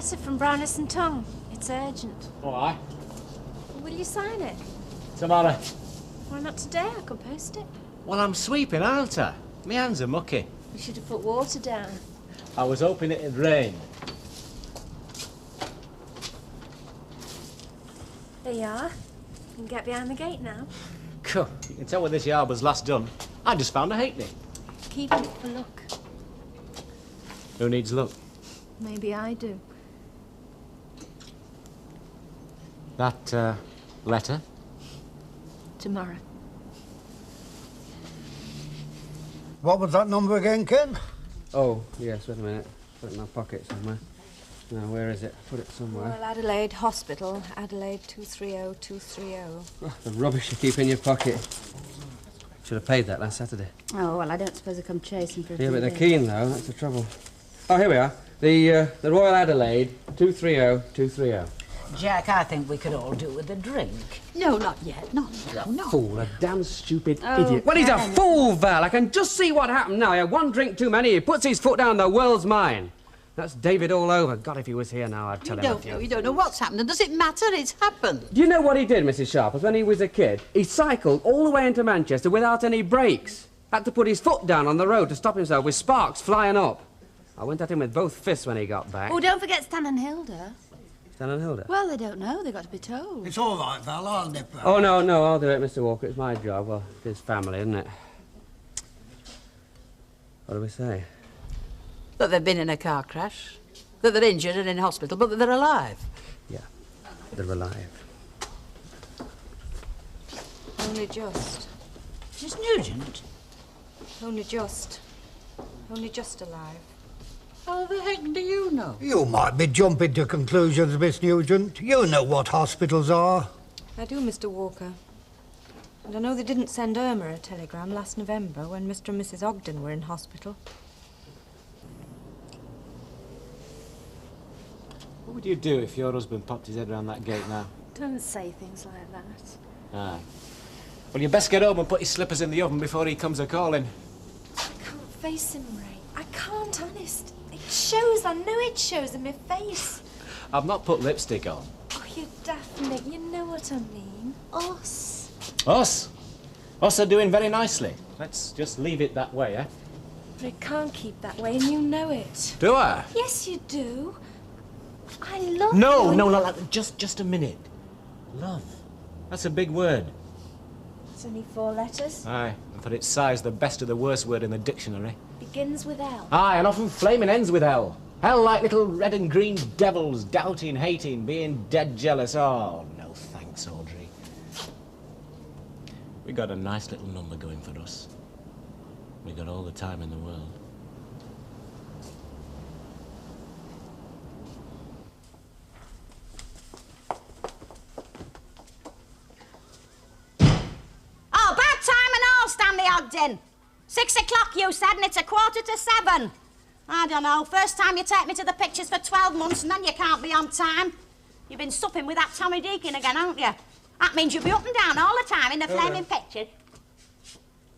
Letter from Browness and Tongue. It's urgent. Why? Will you sign it? Tomorrow. Why not today? I could post it. Well, I'm sweeping, aren't I? My hands are mucky. We should have put water down. I was hoping it'd rain. There you are. You can get behind the gate now. Cool. You can tell when this yard was last done. I just found a halfpenny. Keep it for luck. Who needs luck? Maybe I do. That, letter? Tomorrow. What was that number again, Ken? Oh, yes, wait a minute. Put it in my pocket somewhere. Now, where is it? Put it somewhere. Royal Adelaide Hospital, Adelaide 230230. Oh, the rubbish you keep in your pocket. Should have paid that last Saturday. Oh, well, I don't suppose they'll come chasing for a Yeah, but they're days. keen, though. That's the trouble. Oh, here we are. The Royal Adelaide 230230. Jack, I think we could all do with a drink. No, not yet. Not now, no. Fool, a damn stupid Oh, idiot. Well, he's a Ken. fool, Val. I can just see what happened now. He had one drink too many. He puts his foot down, the world's mine. That's David all over. God, if he was here now, I'd tell him a few. You don't know what's happened. Does it matter? It's happened. Do you know what he did, Mrs. Sharples, when he was a kid? He cycled all the way into Manchester without any brakes. Had to put his foot down on the road to stop himself with sparks flying up. I went at him with both fists when he got back. Oh, don't forget Stan and Hilda. Stan and Hilda? Well, they don't know. They've got to be told. It's all right, Val. I'll nip that. Oh, no, I'll do it, Mr. Walker. It's my job. Well, it's his family, isn't it? What do we say? That they've been in a car crash, that they're injured and in hospital, but that they're alive. Yeah, they're alive. Only just. Miss Nugent? Only just. Only just alive. How the heck do you know? You might be jumping to conclusions, Miss Nugent. You know what hospitals are. I do, Mr. Walker. And I know they didn't send Irma a telegram last November when Mr. and Mrs. Ogden were in hospital. What would you do if your husband popped his head around that gate now? Don't say things like that. Aye. Well, you best get home and put his slippers in the oven before he comes a-calling. I can't face him, Ray. I can't, honest. It shows. I know it shows in my face. I've not put lipstick on. Oh, you daft Nick. You know what I mean. Us. Us? Us are doing very nicely. Let's just leave it that way, eh? But it can't keep that way, and you know it. Do I? Yes, you do. I love No, you. no, just a minute. Love. That's a big word. It's only 4 letters. Aye, and for its size, the best of the worst word in the dictionary. Begins with L. Aye, and often flaming ends with hell. Hell like little red and green devils, doubting, hating, being dead jealous. Oh, no thanks, Audrey. We got a nice little number going for us. We got all the time in the world. Oh, bad time and all, Stanley Ogden. 6 o'clock, you said, and it's 6:45. I don't know. First time you take me to the pictures for 12 months, and then you can't be on time. You've been supping with that Tommy Deacon again, haven't you? That means you'll be up and down all the time in the flaming picture.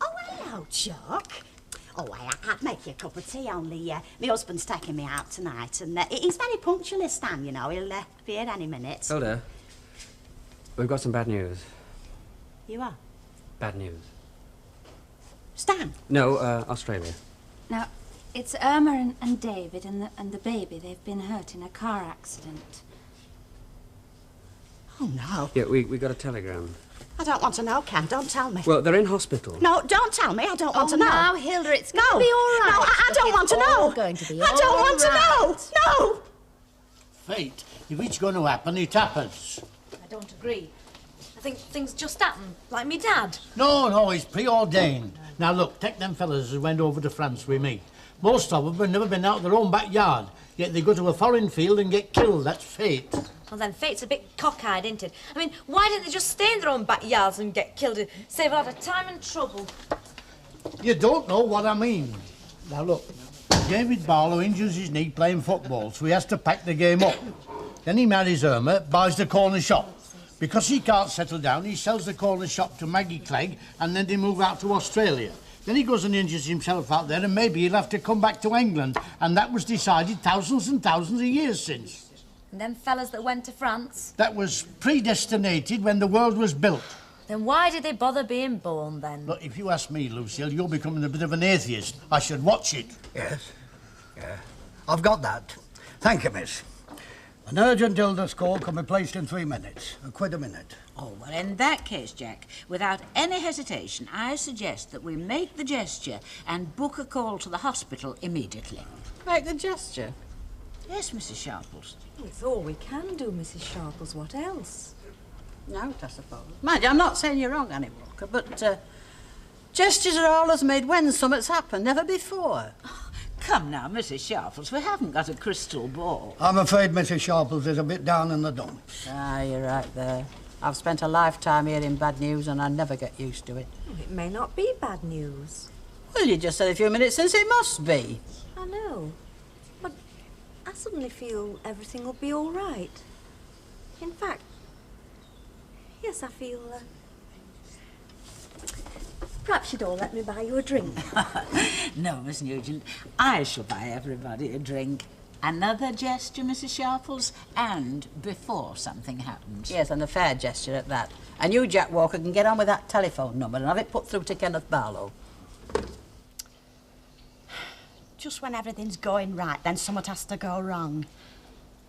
Oh, hello, Chuck. Oh, I'd make you a cup of tea, only my husband's taking me out tonight, and he's very punctual, Stan, you know. He'll be here any minute. Hilda, we've got some bad news. You are? Bad news. Stan? No, Australia. Now, it's Irma and David and the baby. They've been hurt in a car accident. Oh, no. Yeah, we got a telegram. I don't want to know, Ken. Don't tell me. Well, they're in hospital. No, don't tell me. I don't want to know. Now, Hilda, it's going No. to be all right. No, I don't want to know. It's going to be I all don't want to right. know. No. Fate. If it's going to happen, it happens. I don't agree. I think things just happen, like me dad. No, it's preordained. Now, look, take them fellas who went over to France with me. Most of them have never been out of their own backyard, yet they go to a foreign field and get killed. That's fate. Well, then fate's a bit cockeyed, isn't it? I mean, why didn't they just stay in their own backyards and get killed? It'd save a lot of time and trouble. You don't know what I mean. Now, look, David Barlow injures his knee playing football, so he has to pack the game up. Then he marries Irma, buys the corner shop. Because he can't settle down, he sells the corner shop to Maggie Clegg, and then they move out to Australia. Then he goes and injures himself out there, and maybe he'll have to come back to England. And that was decided thousands and thousands of years since. And them fellas that went to France? That was predestinated when the world was built. Then why did they bother being born, then? Look, if you ask me, Lucille, you're becoming a bit of an atheist. I should watch it. Yes. Yeah. I've got that. Thank you, miss. An urgent illness call can be placed in 3 minutes. £1 a minute. Oh, well, in that case, Jack, without any hesitation, I suggest that we make the gesture and book a call to the hospital immediately. Make the gesture? Yes, Mrs. Sharples. It's all we can do, Mrs. Sharples. What else? No, I suppose. Mind you, I'm not saying you're wrong, Annie Walker, but gestures are always made when something's happened, never before. Come now, Mrs. Sharples, we haven't got a crystal ball. I'm afraid Mrs. Sharples is a bit down in the dumps. Ah, you're right there. I've spent a lifetime hearing bad news and I never get used to it. It may not be bad news. Well, you just said a few minutes since it must be. I know. But I suddenly feel everything will be all right. In fact, yes, I feel... Perhaps you'd all let me buy you a drink. No, Miss Nugent, I shall buy everybody a drink. Another gesture, Mrs. Sharples, and before something happens. Yes, and a fair gesture at that. And you, Jack Walker, can get on with that telephone number and have it put through to Kenneth Barlow. Just when everything's going right, then something has to go wrong.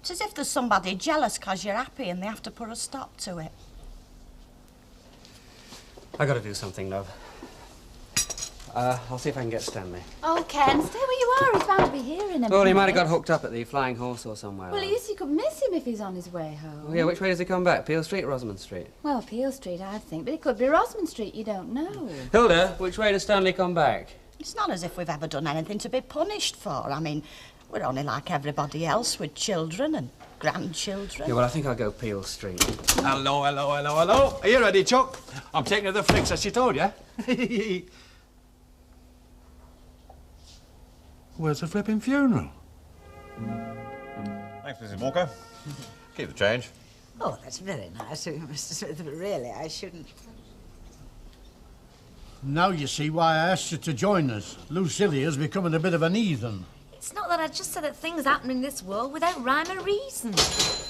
It's as if there's somebody jealous because you're happy and they have to put a stop to it. I gotta do something, love. I'll see if I can get Stanley. Oh, Ken, stay where you are. He's bound to be here in a minute. Well, he might have got hooked up at the Flying Horse or somewhere. Well, at least you could miss him if he's on his way home. Oh, yeah, which way does he come back? Peel Street or Rosamond Street? Well, Peel Street, I think, but it could be Rosamond Street, you don't know. Hilda, which way does Stanley come back? It's not as if we've ever done anything to be punished for. I mean, we're only like everybody else with children and grandchildren. Yeah, well, I think I'll go Peel Street. Hello, hello, hello, hello. Are you ready, Chuck? I'm taking her the flicks, as she told you. Where's the flipping funeral? Thanks, Mrs. Walker. Keep the change. Oh, that's very nice of you, Mr. Smith, but really, I shouldn't... Now you see why I asked you to join us. Lucilia's becoming a bit of an heathen. It's not that I just said that things happen in this world without rhyme or reason.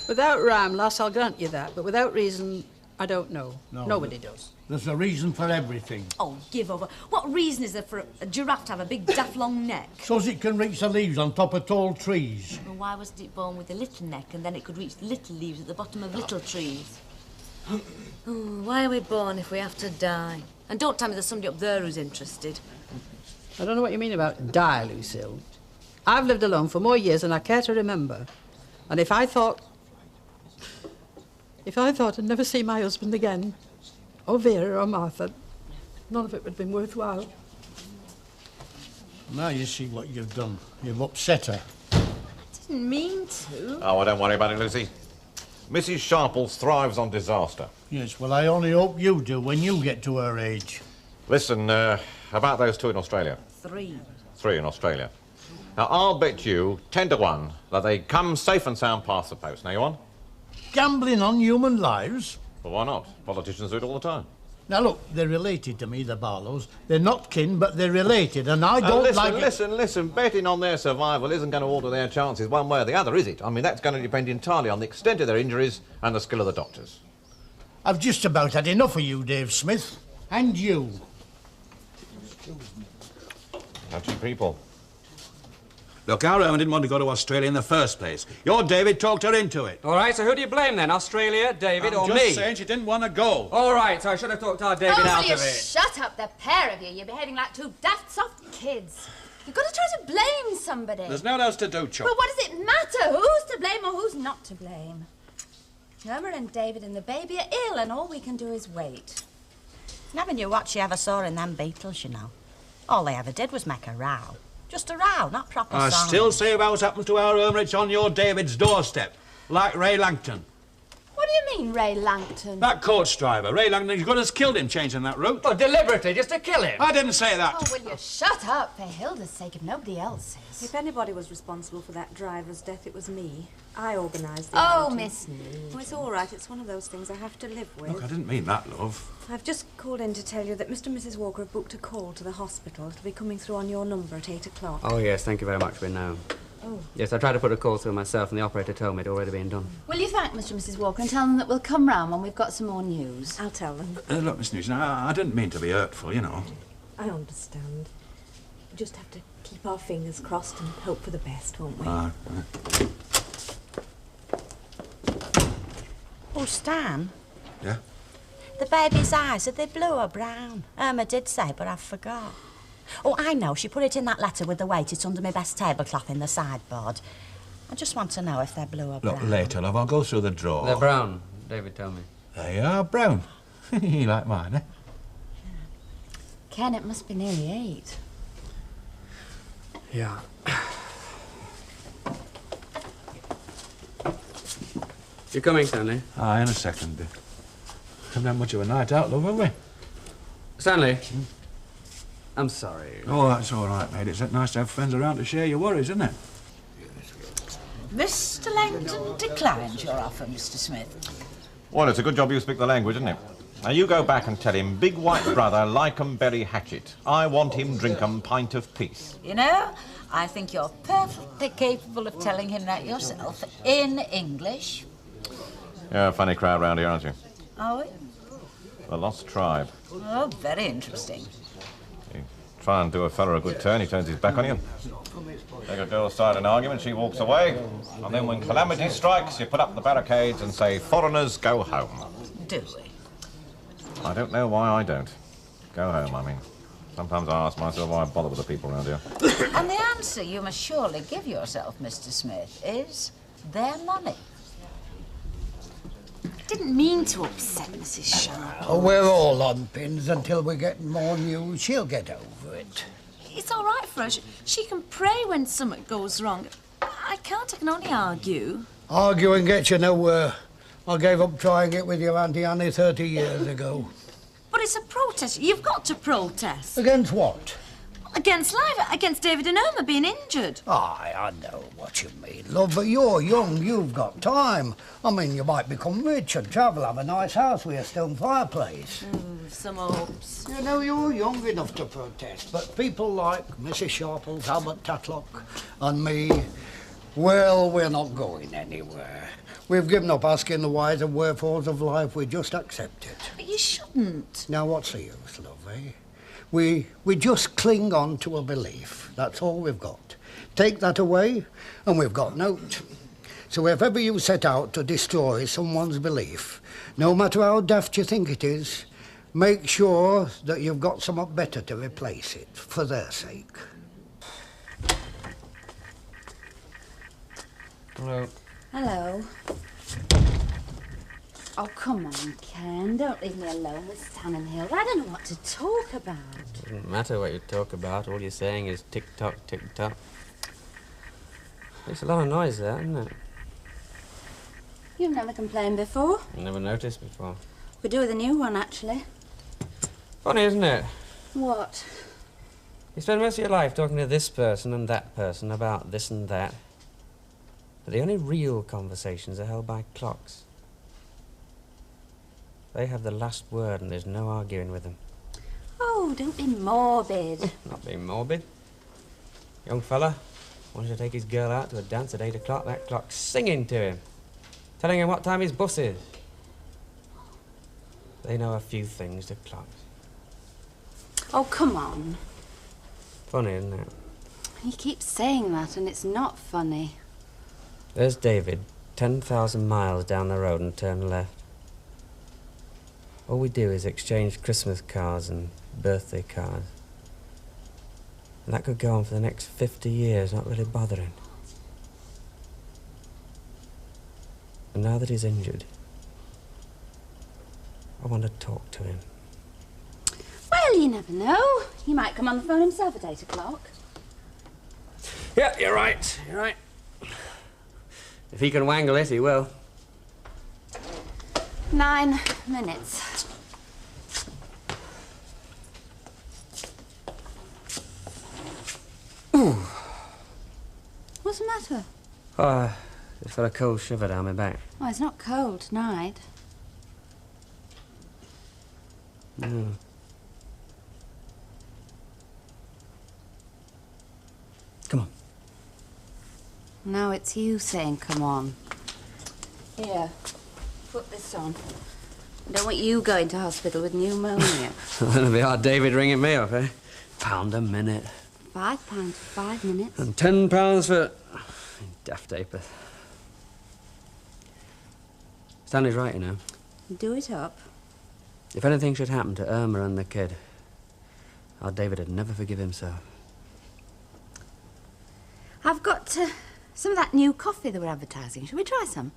Without rhyme, lass, I'll grant you that, but without reason, I don't know. No, Nobody does. There's a reason for everything. Oh, give over. What reason is there for a giraffe to have a big daft long neck? So's it can reach the leaves on top of tall trees. Well, why wasn't it born with a little neck and then it could reach the little leaves at the bottom of little trees? Oh, why are we born if we have to die? And don't tell me there's somebody up there who's interested. I don't know what you mean about die, Lucille. I've lived alone for more years than I care to remember. And if I thought I'd never see my husband again, or Vera or Martha, none of it would have been worthwhile. Now you see what you've done. You've upset her. Didn't mean to. Oh, well, don't worry about it, Lucy. Mrs. Sharples thrives on disaster. Yes, well, I only hope you do when you get to her age. Listen, about those 2 in Australia. 3. 3 in Australia. Now, I'll bet you 10 to 1 that they come safe and sound past the post. Now, you on? Gambling on human lives? Well, why not? Politicians do it all the time. Now, look, they're related to me, the Barlows. They're not kin, but they're related, and I don't Listen, betting on their survival isn't going to alter their chances one way or the other, is it? I mean, that's going to depend entirely on the extent of their injuries and the skill of the doctors. I've just about had enough of you, Dave Smith. And you. Touchy people. Look, our Irma didn't want to go to Australia in the first place. Your David talked her into it. All right, so who do you blame then? Australia, David, or I'm me? just saying she didn't want to go. All right, so I should have talked our David out of it. Shut up, the pair of you. You're behaving like 2 daft soft kids. You've got to try to blame somebody. There's no else to do, Chuck. Well, what does it matter who's to blame or who's not to blame? Irma and David and the baby are ill, and all we can do is wait. Never knew what she ever saw in them Beatles, you know. All they ever did was make a row. Just a row, not proper I songs. still say about what happens to our Irma, it's on your David's doorstep. Like Ray Langton. What do you mean, Ray Langton? That coach driver. Ray Langton, he's got us killed him changing that route. Oh, deliberately, just to kill him? I didn't say that. Oh, will you shut up, for Hilda's sake, if nobody else is. If anybody was responsible for that driver's death, it was me. I organised the Oh, outing. Miss Need. Oh, it's all right. It's one of those things I have to live with. Look, I didn't mean that, love. I've just called in to tell you that Mr. and Mrs. Walker have booked a call to the hospital. It'll be coming through on your number at 8 o'clock. Oh, yes, thank you very much, we know. Oh. Yes, I tried to put a call through myself and the operator told me it had already been done. Will you thank Mr. and Mrs. Walker and tell them that we'll come round when we've got some more news? I'll tell them. Look, Miss Nugent, I didn't mean to be hurtful, you know. I understand. We just have to keep our fingers crossed and hope for the best, won't we? Oh, Stan? Yeah? The baby's eyes, are they blue or brown? Irma did say, but I forgot. Oh, I know. She put it in that letter with the weight. It's under my best tablecloth in the sideboard. I just want to know if they're blue or brown. Look, later, love, I'll go through the drawer. They're brown, David told me. They are brown. You like mine, eh? Ken, it must be nearly 8. Yeah. You coming, Stanley? Aye, in a second. Haven't had much of a night out, love, have we? Stanley? I'm sorry. Oh, that's all right, mate. It's nice to have friends around to share your worries, isn't it? Mr. Langton declines your offer, Mr. Smith. Well, it's a good job you speak the language, isn't it? Now, you go back and tell him, big white brother, like 'em berry hatchet. I want him drink 'em pint of peace. You know, I think you're perfectly capable of telling him that yourself in English. You're a funny crowd round here, aren't you? Are we? The lost tribe. Oh, very interesting. You try and do a fella a good turn, he turns his back on you. Take a girl start an argument, she walks away. And then when calamity strikes, you put up the barricades and say, foreigners, go home. Do we? I don't know why I don't. Go home, I mean. Sometimes I ask myself why I bother with the people around here. And the answer you must surely give yourself, Mr. Smith, is their money. I didn't mean to upset Mrs. Sharp. Oh, we're all on pins until we get more news. She'll get over it. It's all right for her. She can pray when something goes wrong. I can only argue. Arguing gets you nowhere. I gave up trying it with your Auntie Annie 30 years ago. But it's a protest. You've got to protest. Against what? Against life, against David and Irma being injured. Aye, I know what you mean, love, but you're young, you've got time. I mean, you might become rich and travel, have a nice house with a stone fireplace. Some hopes. You know, you're young enough to protest, but people like Mrs. Sharples, Albert Tatlock and me, well, we're not going anywhere. We've given up asking the whys and wherefores of life, we just accept it. But you shouldn't. Now, what's the use, love, eh? We just cling on to a belief. That's all we've got. Take that away, and we've got nought. So if ever you set out to destroy someone's belief, no matter how daft you think it is, make sure that you've got something better to replace it, for their sake. Hello. Hello. Oh, come on, Ken. Don't leave me alone with Stan and Hilda. I don't know what to talk about. It doesn't matter what you talk about. All you're saying is tick-tock, tick-tock. Makes a lot of noise there, doesn't it? You've never complained before. Never noticed before. We do with a new one, actually. Funny, isn't it? What? You spend most of your life talking to this person and that person about this and that. But the only real conversations are held by clocks. They have the last word and there's no arguing with them. Oh, don't be morbid. Not being morbid. Young fella wanted to take his girl out to a dance at 8 o'clock. That clock's singing to him, telling him what time his bus is. They know a few things, the clocks. Oh, come on. Funny, isn't it? You keep saying that and it's not funny. There's David, 10,000 miles down the road and turn left. All we do is exchange Christmas cards and birthday cards. And that could go on for the next 50 years, not really bothering. And now that he's injured, I want to talk to him. Well, you never know. He might come on the phone himself at 8 o'clock. Yeah, you're right, you're right. If he can wangle it, he will. 9 minutes. Ooh. What's the matter? Oh, I just got a cold shiver down my back. Oh, it's not cold tonight. No. Come on. Now it's you saying, come on. Here, put this on. I don't want you going to hospital with pneumonia. It'll be hard David ringing me up, eh? £1 a minute. £5 for 5 minutes. And £10 for... daft apeth. Stanley's right, you know. Do it up. If anything should happen to Irma and the kid, our David would never forgive himself. I've got some of that new coffee that we're advertising. Shall we try some?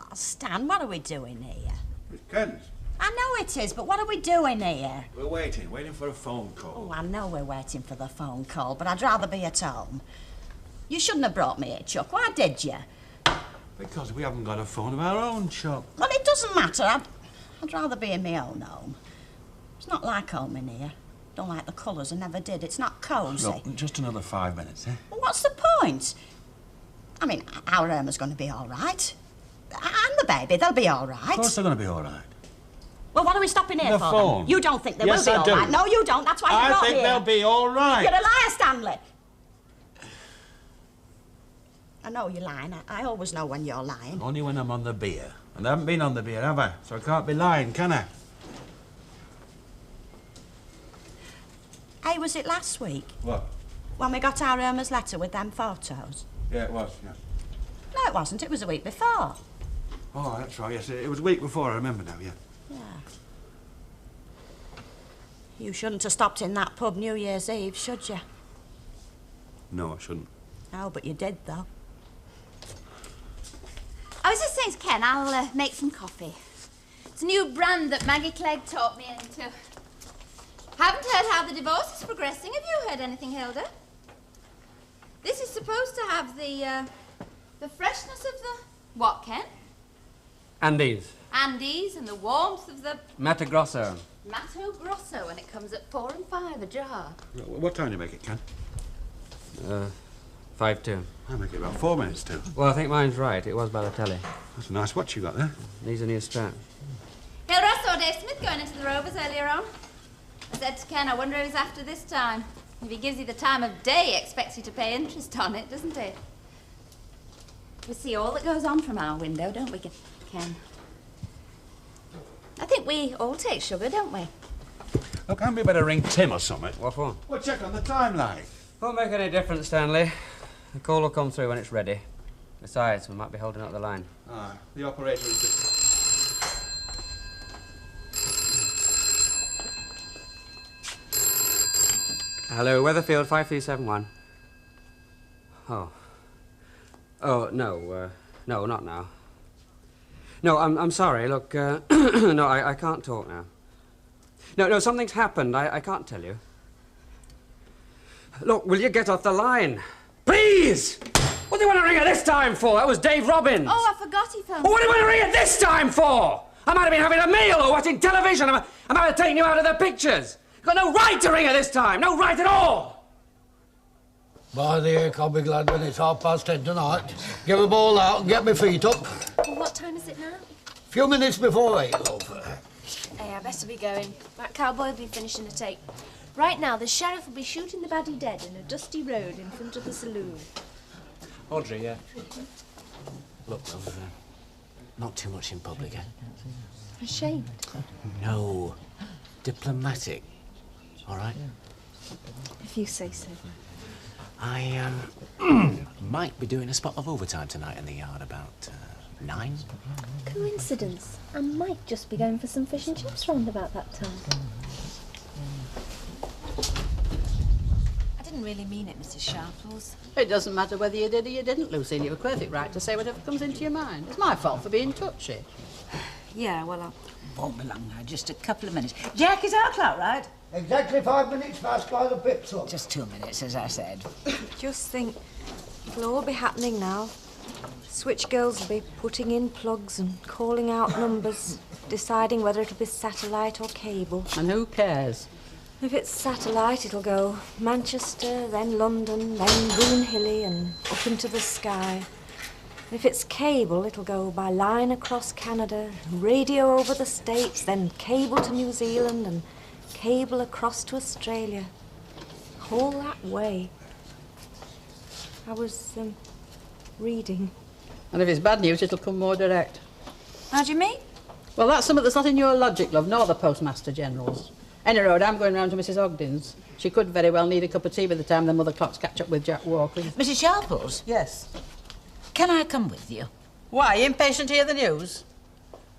Oh, Stan, what are we doing here? It's Ken's. I know it is, but what are we doing here? We're waiting for a phone call. Oh, I know we're waiting for the phone call, but I'd rather be at home. You shouldn't have brought me here, Chuck. Why did you? Because we haven't got a phone of our own, Chuck. Well, it doesn't matter. I'd rather be in my own home. It's not like home in here. Don't like the colours, I never did. It's not cosy. Look, just another 5 minutes, eh? Well, what's the point? I mean, our Irma's going to be all right. And the baby, they'll be all right. Of course they're going to be all right. Well, what are we stopping here The for? phone. Then? You don't think they Yes, will be I all do. right? No, you don't. That's why you're not here. I think they'll be all right. You're a liar, Stanley. I know you're lying. I always know when you're lying. Only when I'm on the beer. And I haven't been on the beer, have I? So I can't be lying, can I? Hey, was it last week? What? When we got our Irma's letter with them photos? Yeah, it was, yeah. No, it wasn't. It was a week before. Oh, that's right, yes. It was a week before, I remember now, yeah. Yeah. You shouldn't have stopped in that pub New Year's Eve, should you? No, I shouldn't. No, but you did, though. I was just saying to Ken, I'll make some coffee. It's a new brand that Maggie Clegg taught me into. Haven't heard how the divorce is progressing. Have you heard anything, Hilda? This is supposed to have the freshness of the... What, Ken? Andes. Andes and the warmth of the Mato Grosso. Mato Grosso, and it comes at 4 and 5 a jar. What time do you make it, Ken? 5-2. I make it about 4 minutes to. Well, I think mine's right. It was by the telly. That's a nice watch you got there. Needs a new strap. Hilda, I saw Dave Smith going into the Rovers earlier on. I said to Ken, I wonder if he's after this time. If he gives you the time of day, he expects you to pay interest on it, doesn't he? We see all that goes on from our window, don't we, Ken? I think we all take sugar, don't we? Look, can't we better ring Tim or something? What for? Well, check on the timeline. Won't make any difference, Stanley. The call will come through when it's ready. Besides, we might be holding up the line. Ah, the operator is... Hello, Weatherfield 5371. Oh. Oh, no, no, not now. No, I'm sorry, look, no, I can't talk now. No, something's happened, I can't tell you. Look, will you get off the line? Please! What do you want to ring at this time for? That was Dave Robbins. Oh, I forgot he phoned. Well, what do you want to ring at this time for? I might have been having a meal or watching television. I might have taken you out of the pictures. You've got no right to ring at this time. No right at all. By the heck, I'll be glad when it's 10:30 tonight. Get the ball out and get my feet up. Well, what time is it now? Few minutes before 8, love. Hey, I better be going. That cowboy will be finishing a take. Right now, the sheriff will be shooting the baddie dead in a dusty road in front of the saloon. Audrey, yeah. Look, love, not too much in public, eh? Ashamed. No. Diplomatic. All right? If you say so. I, might be doing a spot of overtime tonight in the yard about, 9. Coincidence. I might just be going for some fish and chips round about that time. I didn't really mean it, Mrs. Sharples. It doesn't matter whether you did or you didn't, Lucy, and you have a perfect right to say whatever comes into your mind. It's my fault for being touchy. Yeah, well, I won't be long now, just a couple of minutes. Jack, is our clock right? Exactly 5 minutes past by the pips, look. Just 2 minutes, as I said. Just think, it'll all be happening now. Switch girls will be putting in plugs and calling out numbers, deciding whether it'll be satellite or cable. And who cares? If it's satellite, it'll go Manchester, then London, then Boonhilly and up into the sky. If it's cable, it'll go by line across Canada, radio over the States, then cable to New Zealand and cable across to Australia. All that way. I was, reading. And if it's bad news, it'll come more direct. How do you mean? Well, that's something that's not in your logic, love, nor the Postmaster General's. Any road, I'm going round to Mrs. Ogdens. She could very well need a cup of tea by the time the mother clocks catch up with Jack Walker. Mrs. Sharples? Yes. Can I come with you? Why, you impatient to hear the news?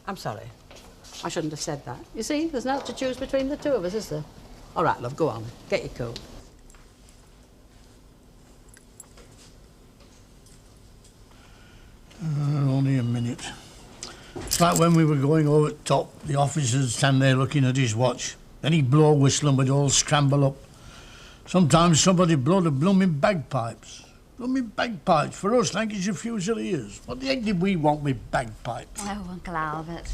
I'm sorry. I shouldn't have said that. You see, there's not to choose between the two of us, is there? All right, love, go on. Get your coat. Only a minute. It's like when we were going over the top, the officer'd stand there looking at his watch. Then he'd blow a whistle and we'd all scramble up. Sometimes somebody'd blow the blooming bagpipes. Blooming bagpipes for us, like it's a Fusiliers. What the heck did we want with bagpipes? Oh, Uncle Albert.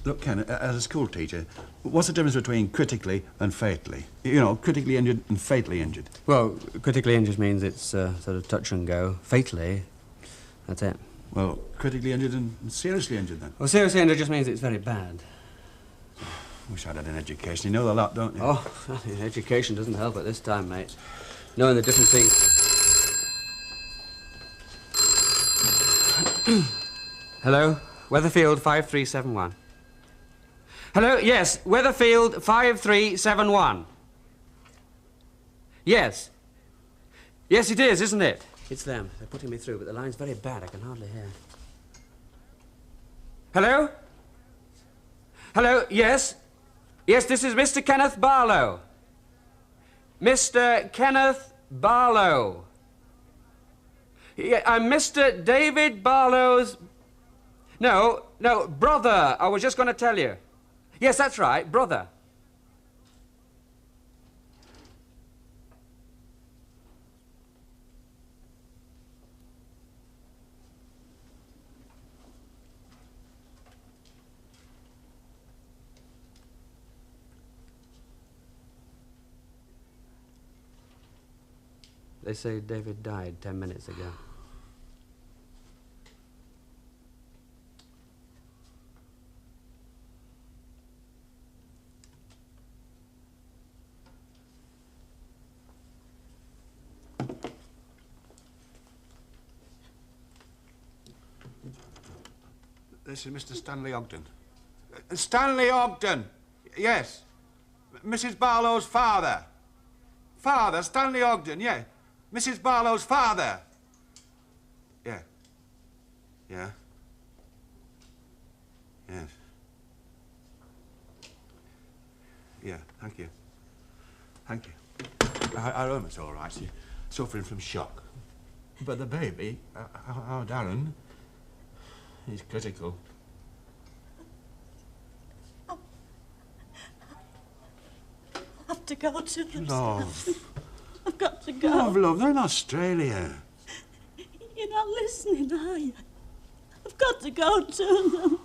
Look, Ken, as a school teacher, what's the difference between critically and fatally? You know, critically injured and fatally injured. Well, critically injured means it's sort of touch and go. Fatally, that's it. Well, critically injured and seriously injured, then? Well, seriously injured just means it's very bad. Wish I'd had an education. You know the lot, don't you? Oh, education doesn't help at this time, mate. Knowing the different things... Hello? Weatherfield 5371. Hello? Yes, Weatherfield 5371. Yes. Yes, it is, isn't it? It's them. They're putting me through, but the line's very bad. I can hardly hear. Hello? Hello? Yes? Yes, this is Mr. Kenneth Barlow. Mr. Kenneth Barlow. Yeah, I'm Mr. David Barlow's... No, brother. I was just going to tell you. Yes, that's right, brother. They say David died 10 minutes ago. This is Mr. Stanley Ogden. Stanley Ogden! Yes. Mrs. Barlow's father. Father, Stanley Ogden, yeah. Mrs. Barlow's father. Yeah. Yeah. Yes. Yeah, thank you. Thank you. Our Irma's all right. She's suffering from shock. But the baby, our Darren, he's critical. I have to go to them. Love. I've got to go. Love, they're in Australia. You're not listening, are you? I've got to go to them.